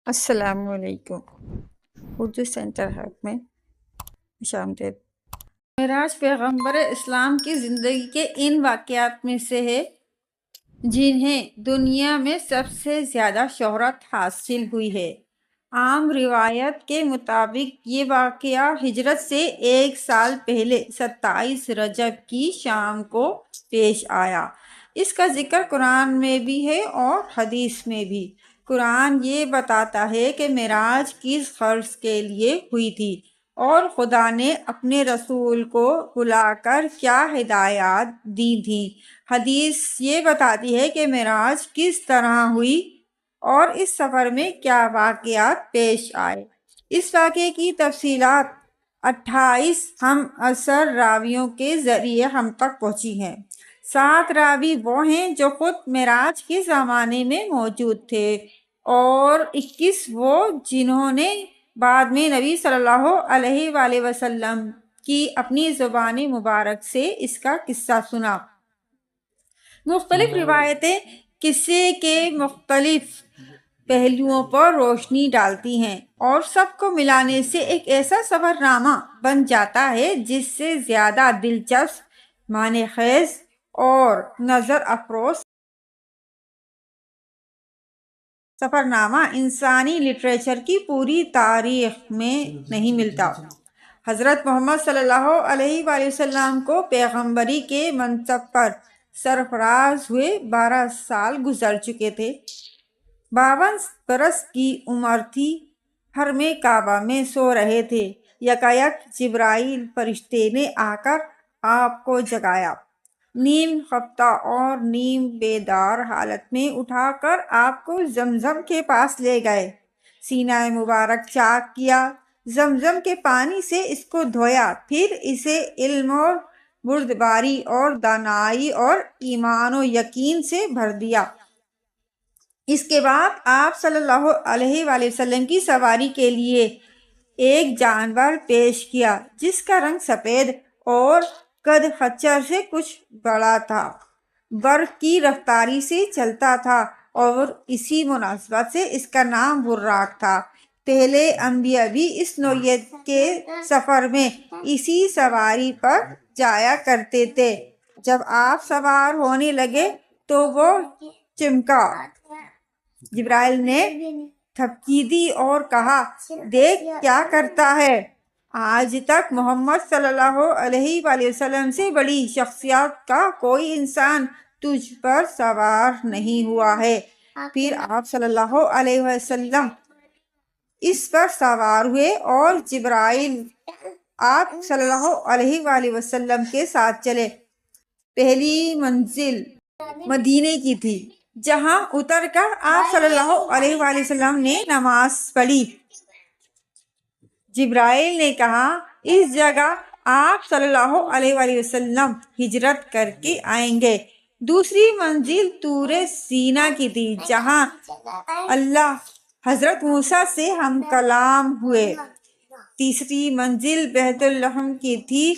السلام علیکم۔ Urdu centre hub میں خوش آمدید۔ معراج پیغمبر اسلام کی زندگی کے ان واقعات میں سے ہے جنہیں دنیا میں سب سے زیادہ شہرت حاصل ہوئی ہے۔ عام روایت کے مطابق یہ واقعہ ہجرت سے 1 سال پہلے 27 رجب کی شام کو پیش آیا۔ اس کا ذکر قرآن میں بھی ہے اور حدیث میں بھی۔ قرآن یہ بتاتا ہے کہ معراج کس غرض کے لیے ہوئی تھی اور خدا نے اپنے رسول کو بلا کر کیا ہدایات دی تھیں۔ حدیث یہ بتاتی ہے کہ معراج کس طرح ہوئی اور اس سفر میں کیا واقعات پیش آئے۔ اس واقعے کی تفصیلات 28 ہم عصر راویوں کے ذریعے ہم تک پہنچی ہیں۔ 7 راوی وہ ہیں جو خود معراج کے زمانے میں موجود تھے اور 21 وہ جنہوں نے بعد میں نبی صلی اللہ علیہ وآلہ وسلم کی اپنی زبان مبارک سے اس کا قصہ سنا۔ مختلف روایتیں قصے کے مختلف پہلوؤں پر روشنی ڈالتی ہیں اور سب کو ملانے سے ایک ایسا سفر نامہ بن جاتا ہے جس سے زیادہ دلچسپ، معنی خیز اور نظر افروز سفر نامہ انسانی لٹریچر کی پوری تاریخ میں نہیں ملتا۔ حضرت محمد صلی اللہ علیہ وآلہ وسلم کو پیغمبری کے منصب پر سرفراز ہوئے 12 سال گزر چکے تھے۔ 52 برس کی عمر تھی۔ حرم کعبہ میں سو رہے تھے۔ یکایک جبرائیل فرشتے نے آ کر آپ کو جگایا، نیم خفتہ اور نیم بیدار حالت میں اٹھا کر آپ کو زمزم کے پاس لے گئے۔ سینہ مبارک چاک کیا، زمزم کے پانی سے اس کو دھویا، پھر اسے علم اور بردباری اور دانائی اور ایمان و یقین سے بھر دیا۔ اس کے بعد آپ صلی اللہ علیہ وآلہ وسلم کی سواری کے لیے ایک جانور پیش کیا جس کا رنگ سفید اور قد خچر سے کچھ بڑا تھا، برق کی رفتاری سے چلتا تھا اور اسی مناسبت سے اس کا نام براق تھا۔ پہلے انبیاء بھی اس نوعیت کے سفر میں اسی سواری پر جایا کرتے تھے۔ جب آپ سوار ہونے لگے تو وہ چمکا۔ جبرائیل نے تھپکی دی اور کہا، دیکھ کیا کرتا ہے۔ آج تک محمد صلی اللہ علیہ وآلہ وسلم سے بڑی شخصیت کا کوئی انسان تجھ پر سوار نہیں ہوا ہے۔ پھر آپ صلی اللہ علیہ وسلم اس پر سوار ہوئے اور جبرائیل آپ صلی اللہ علیہ وآلہ وسلم کے ساتھ چلے۔ پہلی منزل مدینے کی تھی، جہاں اتر کر آپ صلی اللہ علیہ وآلہ وسلم نے نماز پڑھی۔ جبرائیل نے کہا، اس جگہ آپ صلی اللہ علیہ وآلہ وسلم ہجرت کر کے آئیں گے۔ دوسری منزل طور سینا کی تھی، جہاں اللہ حضرت موسیٰ سے ہم کلام ہوئے۔ تیسری منزل بیت الحم کی تھی،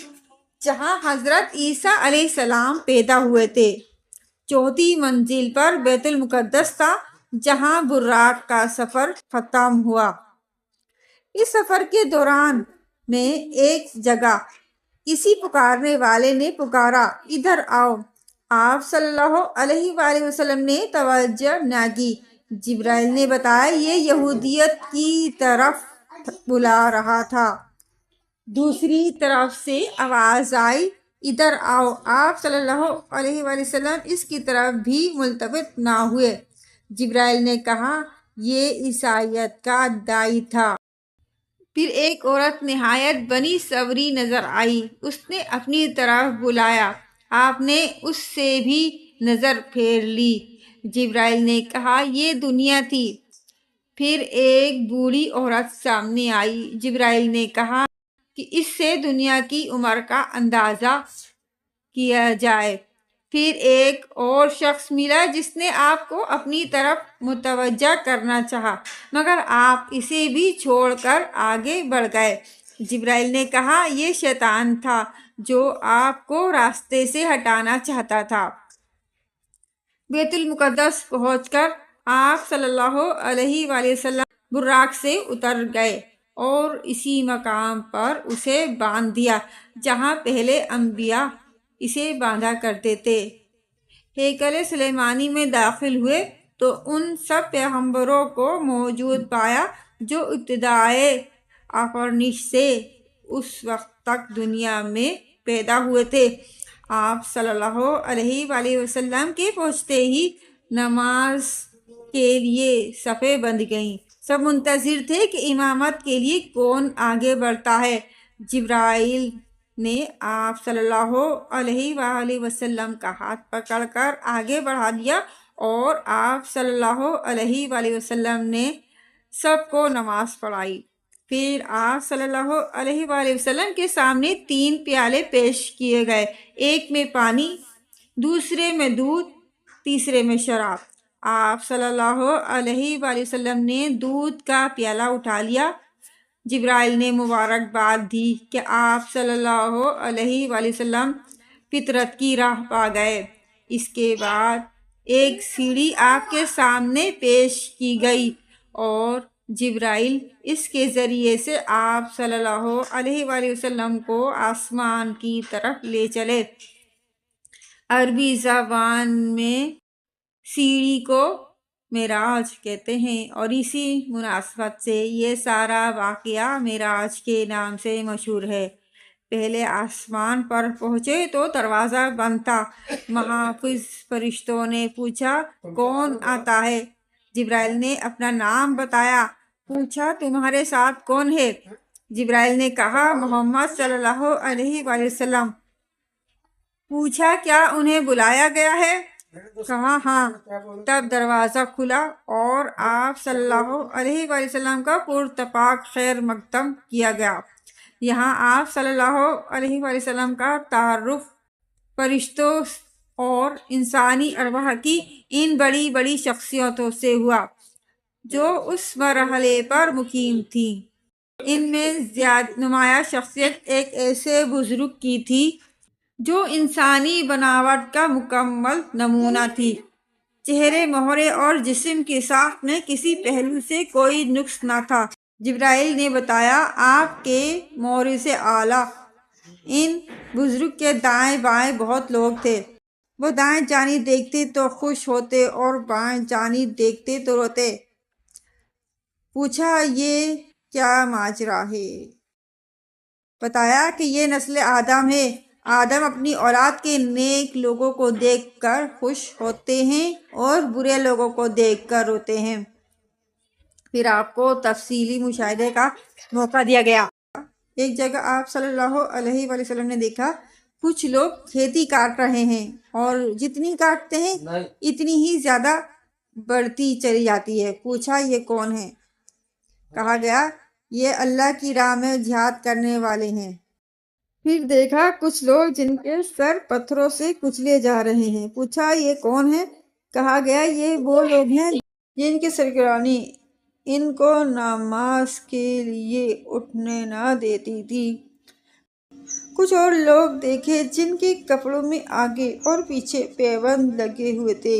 جہاں حضرت عیسیٰ علیہ السلام پیدا ہوئے تھے۔ چوتھی منزل پر بیت المقدس تھا، جہاں براق کا سفر ختم ہوا۔ اس سفر کے دوران میں ایک جگہ کسی پکارنے والے نے پکارا، ادھر آؤ۔ آپ صلی اللہ علیہ وآلہ وسلم نے توجہ نہ کی۔ جبرائیل نے بتایا، یہ یہودیت کی طرف بلا رہا تھا۔ دوسری طرف سے آواز آئی، ادھر آؤ۔ آپ صلی اللہ علیہ وآلہ وسلم اس کی طرف بھی ملتفت نہ ہوئے۔ جبرائیل نے کہا، یہ عیسائیت کا داعی تھا۔ پھر ایک عورت نہایت بنی صبری نظر آئی، اس نے اپنی طرف بلایا، آپ نے اس سے بھی نظر پھیر لی۔ جبرائیل نے کہا، یہ دنیا تھی۔ پھر ایک بوڑھی عورت سامنے آئی۔ جبرائیل نے کہا کہ اس سے دنیا کی عمر کا اندازہ کیا جائے۔ پھر ایک اور شخص ملا جس نے آپ کو اپنی طرف متوجہ کرنا چاہا، مگر آپ اسے بھی چھوڑ کر آگے بڑھ گئے۔ جبرائیل نے کہا، یہ شیطان تھا جو آپ کو راستے سے ہٹانا چاہتا تھا۔ بیت المقدس پہنچ کر آپ صلی اللہ علیہ وآلہ وسلم براق سے اتر گئے اور اسی مقام پر اسے باندھ دیا جہاں پہلے انبیاء اسے باندھا کرتے تھے۔ ہیکل سلیمانی میں داخل ہوئے تو ان سب پیغمبروں کو موجود پایا جو ابتدائے آفرینش سے اس وقت تک دنیا میں پیدا ہوئے تھے۔ آپ صلی اللہ علیہ وآلہ وسلم کے پہنچتے ہی نماز کے لیے صفیں بندھ گئیں۔ سب منتظر تھے کہ امامت کے لیے کون آگے بڑھتا ہے۔ جبرائیل نے آپ صلی اللہ علیہ وآلہ وسلم کا ہاتھ پکڑ کر آگے بڑھا دیا اور آپ صلی اللہ علیہ وآلہ وسلم نے سب کو نماز پڑھائی۔ پھر آپ صلی اللہ علیہ وآلہ وسلم کے سامنے 3 پیالے پیش کیے گئے، ایک میں پانی، دوسرے میں دودھ، تیسرے میں شراب۔ آپ صلی اللہ علیہ وآلہ وسلم نے دودھ کا پیالہ اٹھا لیا۔ جبرائیل نے مبارکباد دی کہ آپ صلی اللہ علیہ وآلہ وسلم فطرت کی راہ پا گئے۔ اس کے بعد ایک سیڑھی آپ کے سامنے پیش کی گئی اور جبرائیل اس کے ذریعے سے آپ صلی اللہ علیہ وآلہ وسلم کو آسمان کی طرف لے چلے۔ عربی زبان میں سیڑھی کو معراج کہتے ہیں اور اسی مناسبت سے یہ سارا واقعہ معراج کے نام سے مشہور ہے۔ پہلے آسمان پر پہنچے تو دروازہ بند تھا۔ محافظ فرشتوں نے پوچھا کون آتا ہے؟ جبرائیل نے اپنا نام بتایا۔ پوچھا تمہارے ساتھ کون ہے؟ جبرائیل نے کہا محمد صلی اللہ علیہ وآلہ وسلم۔ پوچھا کیا انہیں بلایا گیا ہے؟ کہا ہاں۔ تب دروازہ کھلا اور آپ صلی اللہ علیہ وآلہ وسلم کا پرتپاک خیر مقدم کیا گیا۔ یہاں آپ صلی اللہ علیہ وآلہ وسلم کا تعارف فرشتوں اور انسانی ارواح کی ان بڑی بڑی شخصیتوں سے ہوا جو اس مرحلے پر مقیم تھیں۔ ان میں نمایاں شخصیت ایک ایسے بزرگ کی تھی جو انسانی بناوٹ کا مکمل نمونہ تھی۔ چہرے، مہرے اور جسم کی ساخت میں کسی پہلو سے کوئی نقص نہ تھا۔ جبرائیل نے بتایا آپ کے مورث اعلیٰ۔ ان بزرگ کے دائیں بائیں بہت لوگ تھے۔ وہ دائیں جانب دیکھتے تو خوش ہوتے اور بائیں جانب دیکھتے تو روتے۔ پوچھا یہ کیا ماجرا ہے؟ بتایا کہ یہ نسل آدم ہے۔ آدم اپنی اولاد کے نیک لوگوں کو دیکھ کر خوش ہوتے ہیں اور برے لوگوں کو دیکھ کر روتے ہیں۔ پھر آپ کو تفصیلی مشاہدے کا موقع دیا گیا۔ ایک جگہ آپ صلی اللہ علیہ وآلہ وسلم نے دیکھا کچھ لوگ کھیتی کاٹ رہے ہیں اور جتنی کاٹتے ہیں اتنی ہی زیادہ بڑھتی چلی جاتی ہے۔ پوچھا یہ کون ہے؟ کہا گیا یہ اللہ کی راہ میں جہاد کرنے والے ہیں۔ پھر دیکھا کچھ لوگ جن کے سر پتھروں سے کچلے جا رہے ہیں۔ پوچھا یہ کون ہے؟ کہا گیا یہ وہ لوگ ہیں جن کی سرگرانی ان کو نماز کے لیے اٹھنے نہ دیتی تھی۔ کچھ اور لوگ دیکھے جن کے کپڑوں میں آگے اور پیچھے پیبند لگے ہوئے تھے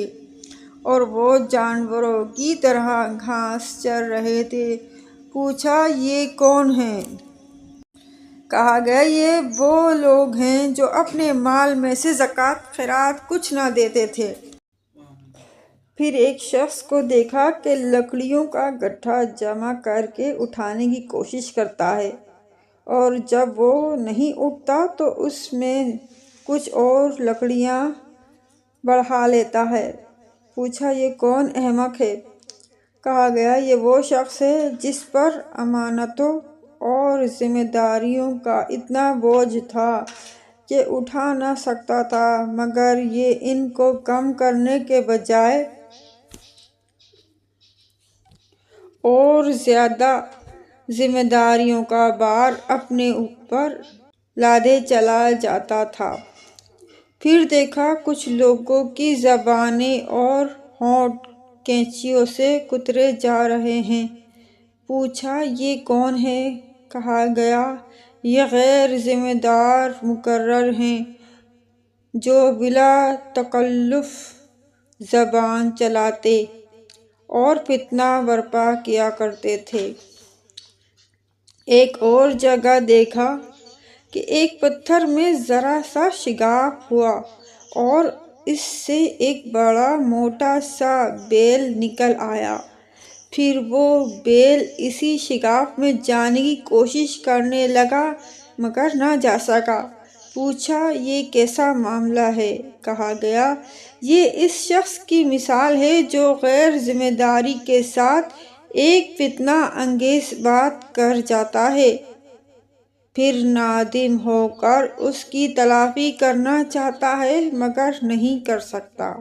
اور وہ جانوروں کی طرح گھاس چر رہے تھے۔ پوچھا یہ کون ہیں؟ کہا گیا یہ وہ لوگ ہیں جو اپنے مال میں سے زکوٰۃ خیرات کچھ نہ دیتے تھے۔ پھر ایک شخص کو دیکھا کہ لکڑیوں کا گٹھا جمع کر کے اٹھانے کی کوشش کرتا ہے اور جب وہ نہیں اٹھتا تو اس میں کچھ اور لکڑیاں بڑھا لیتا ہے۔ پوچھا یہ کون احمق ہے؟ کہا گیا یہ وہ شخص ہے جس پر امانتوں اور ذمہ داریوں کا اتنا بوجھ تھا کہ اٹھا نہ سکتا تھا، مگر یہ ان کو کم کرنے کے بجائے اور زیادہ ذمہ داریوں کا بار اپنے اوپر لادے چلا جاتا تھا۔ پھر دیکھا کچھ لوگوں کی زبانیں اور ہونٹ کینچیوں سے کترے جا رہے ہیں۔ پوچھا یہ کون ہے؟ کہا گیا یہ غیر ذمہ دار مقرر ہیں جو بلا تکلف زبان چلاتے اور فتنہ برپا کیا کرتے تھے۔ ایک اور جگہ دیکھا کہ ایک پتھر میں ذرا سا شگاف ہوا اور اس سے ایک بڑا موٹا سا بیل نکل آیا۔ پھر وہ بیل اسی شگاف میں جانے کی کوشش کرنے لگا مگر نہ جا سکا۔ پوچھا یہ کیسا معاملہ ہے؟ کہا گیا یہ اس شخص کی مثال ہے جو غیر ذمہ داری کے ساتھ ایک فتنہ انگیز بات کر جاتا ہے، پھر نادم ہو کر اس کی تلافی کرنا چاہتا ہے مگر نہیں کر سکتا۔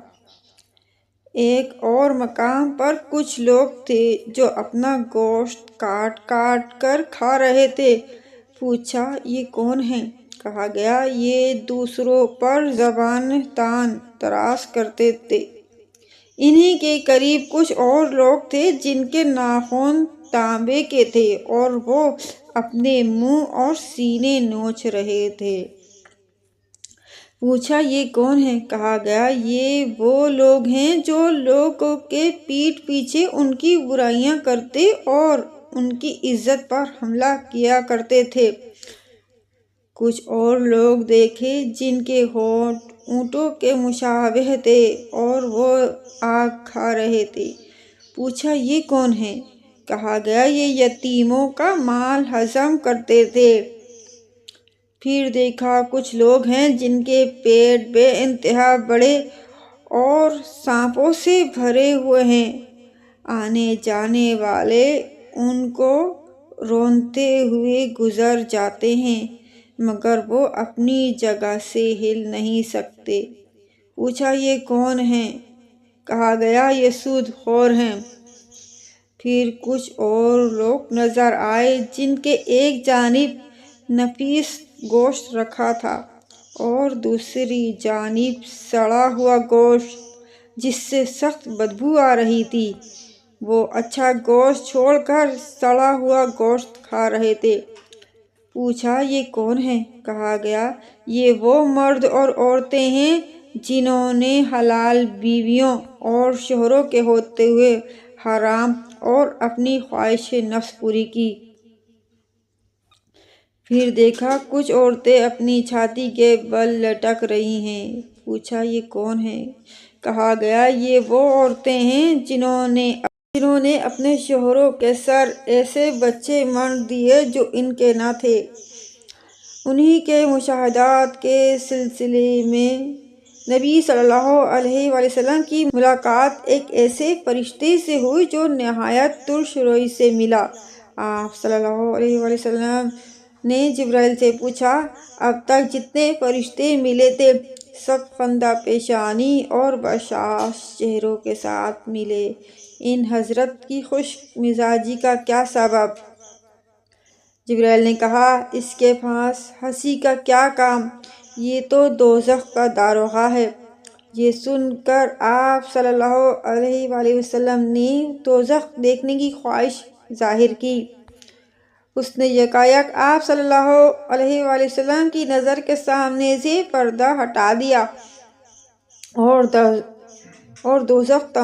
ایک اور مقام پر کچھ لوگ تھے جو اپنا گوشت کاٹ کاٹ کر کھا رہے تھے۔ پوچھا یہ کون ہیں؟ کہا گیا یہ دوسروں پر زبان تان تراش کرتے تھے۔ انہی کے قریب کچھ اور لوگ تھے جن کے ناخن تانبے کے تھے اور وہ اپنے منہ اور سینے نوچ رہے تھے۔ پوچھا یہ کون ہیں؟ کہا گیا یہ وہ لوگ ہیں جو لوگوں کے پیٹھ پیچھے ان کی برائیاں کرتے اور ان کی عزت پر حملہ کیا کرتے تھے۔ کچھ اور لوگ دیکھے جن کے ہونٹ اونٹوں کے مشابہ تھے اور وہ آگ کھا رہے تھے۔ پوچھا یہ کون ہیں؟ کہا گیا یہ یتیموں کا مال ہضم کرتے تھے۔ پھر دیکھا کچھ لوگ ہیں جن کے پیٹ بے انتہا بڑے اور سانپوں سے بھرے ہوئے ہیں۔ آنے جانے والے ان کو رونتے ہوئے گزر جاتے ہیں مگر وہ اپنی جگہ سے ہل نہیں سکتے۔ پوچھا یہ کون ہیں؟ کہا گیا یہ سود خور ہیں۔ پھر کچھ اور لوگ نظر آئے جن کے ایک جانب نفیس گوشت رکھا تھا اور دوسری جانب سڑا ہوا گوشت جس سے سخت بدبو آ رہی تھی۔ وہ اچھا گوشت چھوڑ کر سڑا ہوا گوشت کھا رہے تھے۔ پوچھا یہ کون ہیں؟ کہا گیا یہ وہ مرد اور عورتیں ہیں جنہوں نے حلال بیویوں اور شوہروں کے ہوتے ہوئے حرام اور اپنی خواہش نفس پوری کی۔ پھر دیکھا کچھ عورتیں اپنی چھاتی کے بل لٹک رہی ہیں۔ پوچھا یہ کون ہیں؟ کہا گیا یہ وہ عورتیں ہیں جنہوں نے اپنے شوہروں کے سر ایسے بچے مر دیے جو ان کے نہ تھے۔ انہی کے مشاہدات کے سلسلے میں نبی صلی اللہ علیہ وآلہ وسلم کی ملاقات ایک ایسے فرشتے سے ہوئی جو نہایت ترش روئی سے ملا۔ آپ صلی اللہ علیہ وآلہ وسلم نے جبرائیل سے پوچھا اب تک جتنے فرشتے ملے تھے سب خندہ پیشانی اور بشاش چہروں کے ساتھ ملے، ان حضرت کی خوش مزاجی کا کیا سبب؟ جبرائیل نے کہا اس کے پاس ہنسی کا کیا کام، یہ تو دوزخ کا داروغہ ہے۔ یہ سن کر آپ صلی اللہ علیہ وآلہ وسلم نے دوزخ دیکھنے کی خواہش ظاہر کی۔ اس نے یکایک آپ صلی اللہ علیہ وآلہ وسلم کی نظر کے سامنے سے پردہ ہٹا دیا اور دوزخ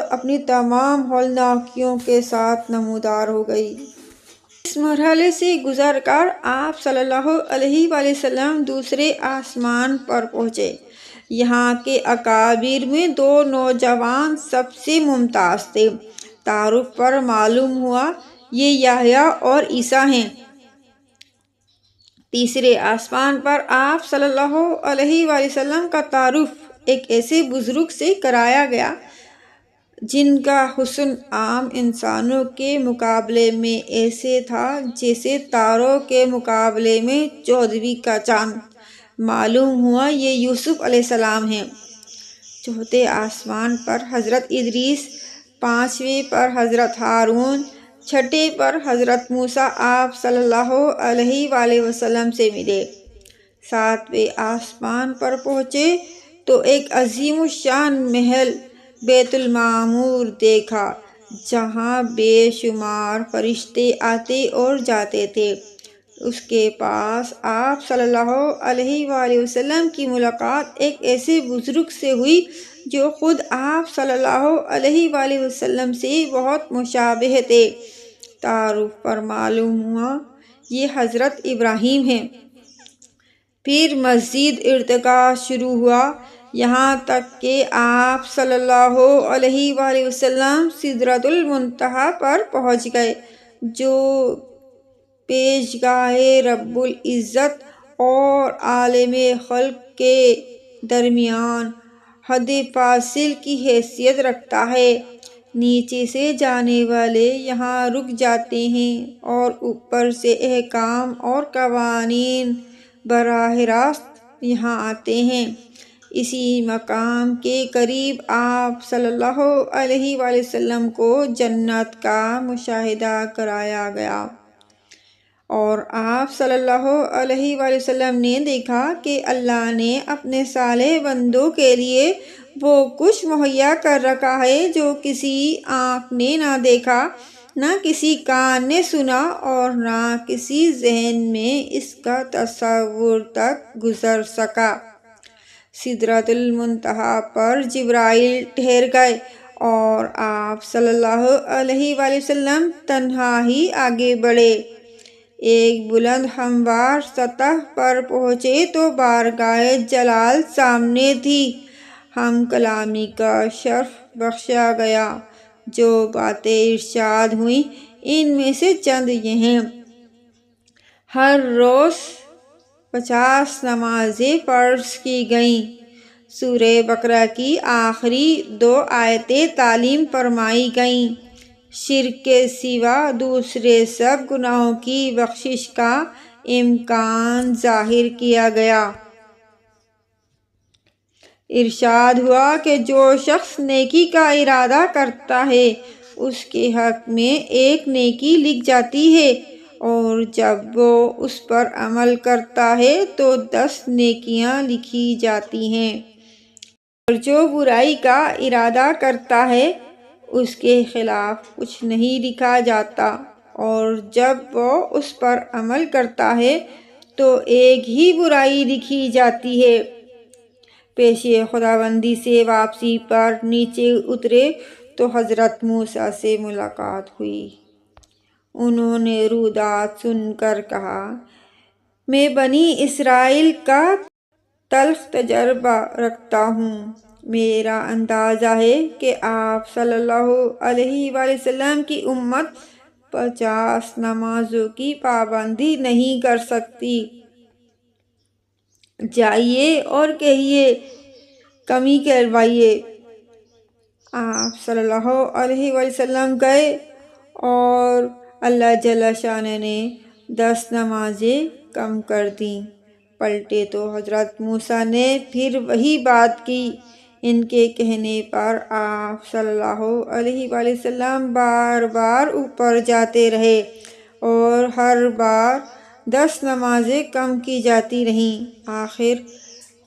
اپنی تمام ہولناکیوں کے ساتھ نمودار ہو گئی۔ اس مرحلے سے گزر کر آپ صلی اللہ علیہ وآلہ وسلم دوسرے آسمان پر پہنچے۔ یہاں کے اکابر میں دو نوجوان سب سے ممتاز تھے۔ تعارف پر معلوم ہوا یہ یحییٰ اور عیسیٰ ہیں۔ تیسرے آسمان پر آپ صلی اللہ علیہ وآلہ وسلم کا تعارف ایک ایسے بزرگ سے کرایا گیا جن کا حسن عام انسانوں کے مقابلے میں ایسے تھا جیسے تاروں کے مقابلے میں چودھویں کا چاند۔ معلوم ہوا یہ یوسف علیہ السلام ہیں۔ چوتھے آسمان پر حضرت ادریس، پانچویں پر حضرت ہارون، چھٹے پر حضرت موسیٰ آپ صلی اللہ علیہ وآلہ وسلم سے ملے۔ ساتویں آسمان پر پہنچے تو ایک عظیم الشان محل بیت المعمور دیکھا جہاں بے شمار فرشتے آتے اور جاتے تھے۔ اس کے پاس آپ صلی اللہ علیہ وآلہ وسلم کی ملاقات ایک ایسے بزرگ سے ہوئی جو خود آپ صلی اللہ علیہ وآلہ وسلم سے بہت مشابہ تھے۔ تعارف پر معلوم ہوا یہ حضرت ابراہیم ہیں۔ پھر مزید ارتقا شروع ہوا، یہاں تک کہ آپ صلی اللہ علیہ وآلہ وسلم سدرۃ المنتہا پر پہنچ گئے، جو پیشگاہ رب العزت اور عالم خلق کے درمیان حد فاصل کی حیثیت رکھتا ہے۔ نیچے سے جانے والے یہاں رک جاتے ہیں اور اوپر سے احکام اور قوانین براہ راست یہاں آتے ہیں۔ اسی مقام کے قریب آپ صلی اللہ علیہ وآلہ وسلم کو جنت کا مشاہدہ کرایا گیا اور آپ صلی اللہ علیہ وآلہ وسلم نے دیکھا کہ اللہ نے اپنے صالح بندوں کے لیے وہ کچھ مہیا کر رکھا ہے جو کسی آنکھ نے نہ دیکھا، نہ کسی کان نے سنا اور نہ کسی ذہن میں اس کا تصور تک گزر سکا۔ سدرۃ المنتہا پر جبرائیل ٹھہر گئے اور آپ صلی اللہ علیہ وآلہ وسلم تنہا ہی آگے بڑھے۔ ایک بلند ہموار سطح پر پہنچے تو بارگاہ جلال سامنے تھی۔ ہم کلامی کا شرف بخشا گیا۔ جو باتیں ارشاد ہوئیں ان میں سے چند یہ ہیں۔ ہر روز 50 نمازیں فرض کی گئیں۔ سورہ بقرہ کی آخری 2 آیتیں تعلیم فرمائی گئیں۔ شرک کے سوا دوسرے سب گناہوں کی بخشش کا امکان ظاہر کیا گیا۔ ارشاد ہوا کہ جو شخص نیکی کا ارادہ کرتا ہے اس کے حق میں ایک نیکی لکھ جاتی ہے اور جب وہ اس پر عمل کرتا ہے تو 10 نیکیاں لکھی جاتی ہیں، اور جو برائی کا ارادہ کرتا ہے اس کے خلاف کچھ نہیں لکھا جاتا اور جب وہ اس پر عمل کرتا ہے تو ایک ہی برائی لکھی جاتی ہے۔ پیش خداوندی سے واپسی پر نیچے اترے تو حضرت موسیٰ سے ملاقات ہوئی۔ انہوں نے رودات سن کر کہا، میں بنی اسرائیل کا تلخ تجربہ رکھتا ہوں۔ میرا اندازہ ہے کہ آپ صلی اللہ علیہ وآلہ وسلم کی امت 50 نمازوں کی پابندی نہیں کر سکتی۔ جائیے اور کہیے کمی کروائیے۔ آپ صلی اللہ علیہ وآلہ وسلم گئے اور اللہ جل شانہ نے 10 نمازیں کم کر دیں۔ پلٹے تو حضرت موسیٰ نے پھر وہی بات کی۔ ان کے کہنے پر آپ صلی اللہ علیہ وآلہ وسلم بار بار اوپر جاتے رہے اور ہر بار 10 نمازیں کم کی جاتی رہیں۔ آخر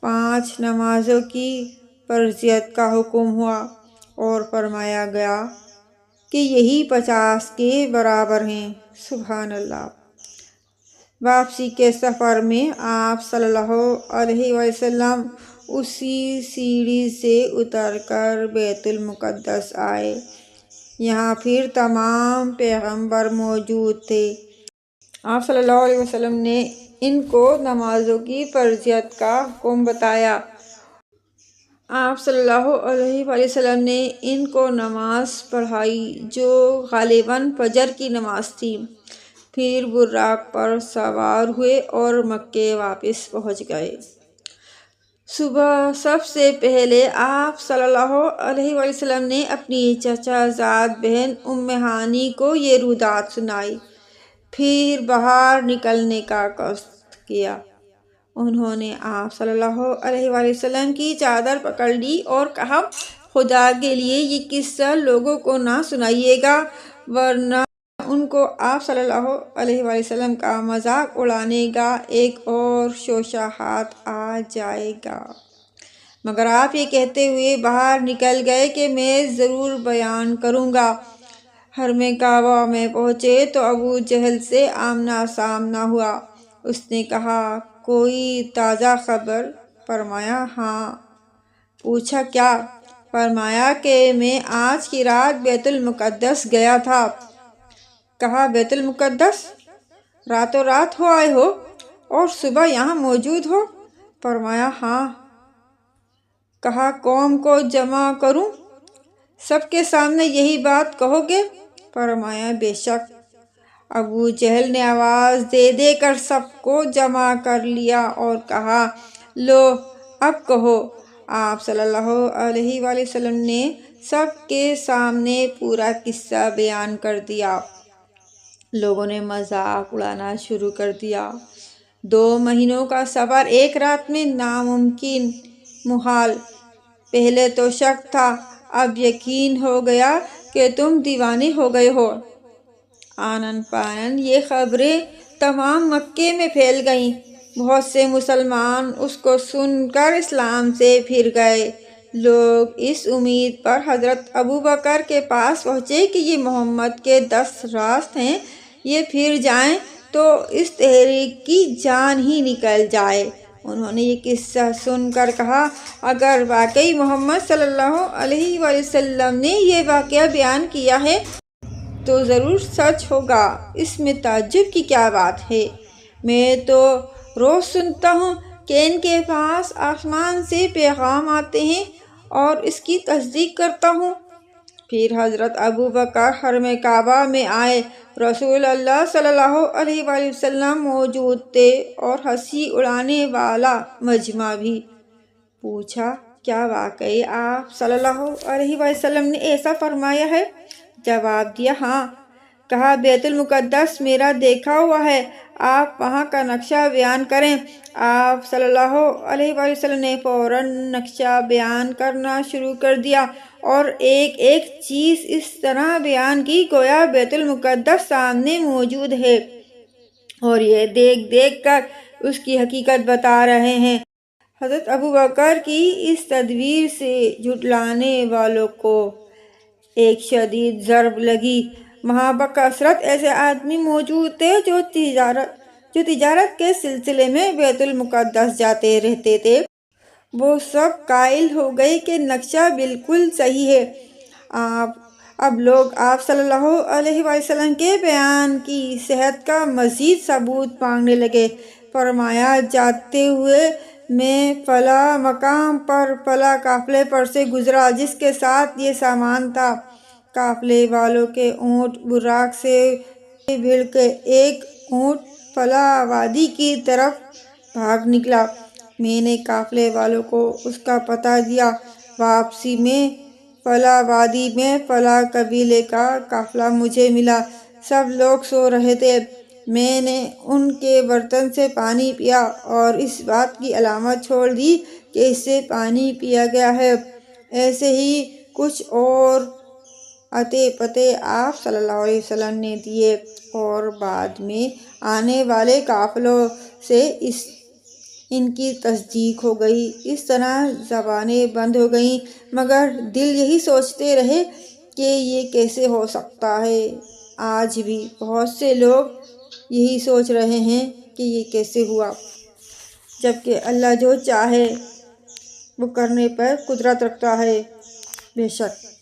5 نمازوں کی فرضیت کا حکم ہوا اور فرمایا گیا کہ یہی 50 کے برابر ہیں۔ سبحان اللہ۔ واپسی کے سفر میں آپ صلی اللہ علیہ وآلہ وسلم اسی سیڑھی سے اتر کر بیت المقدس آئے۔ یہاں پھر تمام پیغمبر موجود تھے۔ آپ صلی اللہ علیہ وسلم نے ان کو نمازوں کی فرضیت کا حکم بتایا۔ آپ صلی اللہ علیہ وآلہ وسلم نے ان کو نماز پڑھائی جو غالباً فجر کی نماز تھی۔ پھر براق پر سوار ہوئے اور مکے واپس پہنچ گئے۔ صبح سب سے پہلے آپ صلی اللہ علیہ وآلہ وسلم نے اپنی چچا زاد بہن ام ہانی کو یہ رودات سنائی، پھر باہر نکلنے کا قصد کیا۔ انہوں نے آپ صلی اللہ علیہ وآلہ وسلم کی چادر پکڑ لی اور کہا، خدا کے لیے یہ قصہ لوگوں کو نہ سنائیے گا ورنہ ان کو آپ صلی اللہ علیہ وآلہ وسلم کا مذاق اڑانے کا ایک اور شوشہ ہاتھ آ جائے گا۔ مگر آپ یہ کہتے ہوئے باہر نکل گئے کہ میں ضرور بیان کروں گا۔ حرم کعبہ میں پہنچے تو ابو جہل سے آمنا سامنا ہوا۔ اس نے کہا کوئی تازہ خبر؟ فرمایا ہاں۔ پوچھا کیا؟ فرمایا کہ میں آج کی رات بیت المقدس گیا تھا۔ کہا بیت المقدس؟ راتوں رات ہو آئے ہو اور صبح یہاں موجود ہو؟ فرمایا ہاں۔ کہا قوم کو جمع کروں؟ سب کے سامنے یہی بات کہو گے؟ فرمایا بے شک۔ ابو جہل نے آواز دے دے کر سب کو جمع کر لیا اور کہا لو اب کہو۔ آپ صلی اللہ علیہ وآلہ وسلم نے سب کے سامنے پورا قصہ بیان کر دیا۔ لوگوں نے مذاق اڑانا شروع کر دیا۔ 2 مہینوں کا سفر ایک رات میں ناممکن، محال۔ پہلے تو شک تھا، اب یقین ہو گیا کہ تم دیوانے ہو گئے ہو۔ آنن فانن یہ خبریں تمام مکے میں پھیل گئیں۔ بہت سے مسلمان اس کو سن کر اسلام سے پھر گئے۔ لوگ اس امید پر حضرت ابوبکر کے پاس پہنچے کہ یہ محمد کے 10 راست ہیں، یہ پھر جائیں تو اس تحریک کی جان ہی نکل جائے۔ انہوں نے یہ قصہ سن کر کہا اگر واقعی محمد صلی اللہ علیہ وآلہ وسلم نے یہ واقعہ بیان کیا ہے تو ضرور سچ ہوگا، اس میں تعجب کی کیا بات ہے؟ میں تو روز سنتا ہوں کہ ان کے پاس آسمان سے پیغام آتے ہیں اور اس کی تصدیق کرتا ہوں۔ پھر حضرت ابوبکر حرم کعبہ میں آئے۔ رسول اللہ صلی اللہ علیہ وآلہ وسلم موجود تھے اور ہنسی اڑانے والا مجمع بھی۔ پوچھا کیا واقعی آپ صلی اللہ علیہ وآلہ وسلم نے ایسا فرمایا ہے؟ جواب دیا ہاں۔ کہا بیت المقدس میرا دیکھا ہوا ہے، آپ وہاں کا نقشہ بیان کریں۔ آپ صلی اللہ علیہ وآلہ وسلم نے فوراً نقشہ بیان کرنا شروع کر دیا اور ایک ایک چیز اس طرح بیان کی گویا بیت المقدس سامنے موجود ہے اور یہ دیکھ دیکھ کر اس کی حقیقت بتا رہے ہیں۔ حضرت ابوبکر کی اس تدبیر سے جھٹلانے والوں کو ایک شدید ضرب لگی۔ وہاں بکثرت ایسے آدمی موجود تھے جو تجارت کے سلسلے میں بیت المقدس جاتے رہتے تھے۔ وہ سب قائل ہو گئے کہ نقشہ بالکل صحیح ہے۔ اب لوگ آپ صلی اللہ علیہ وآلہ وسلم کے بیان کی صحت کا مزید ثبوت مانگنے لگے۔ فرمایا جاتے ہوئے میں فلاں مقام پر فلاں قافلے پر سے گزرا جس کے ساتھ یہ سامان تھا۔ قافلے والوں کے اونٹ براق سے بھڑ کے ایک اونٹ فلاں وادی کی طرف بھاگ نکلا۔ میں نے قافلے والوں کو اس کا پتہ دیا۔ واپسی میں فلاں وادی میں فلاں قبیلے کا قافلہ مجھے ملا۔ سب لوگ سو رہے تھے۔ میں نے ان کے برتن سے پانی پیا اور اس بات کی علامت چھوڑ دی کہ اس سے پانی پیا گیا ہے۔ ایسے ہی کچھ اور عطے پتے آپ صلی اللہ علیہ وسلم نے دیے اور بعد میں آنے والے قافلوں سے ان کی تصدیق ہو گئی۔ اس طرح زبانیں بند ہو گئیں مگر دل یہی سوچتے رہے کہ یہ کیسے ہو سکتا ہے۔ آج بھی بہت سے لوگ یہی سوچ رہے ہیں کہ یہ کیسے ہوا، جبکہ اللہ جو چاہے وہ کرنے پر قدرت رکھتا ہے۔ بے شک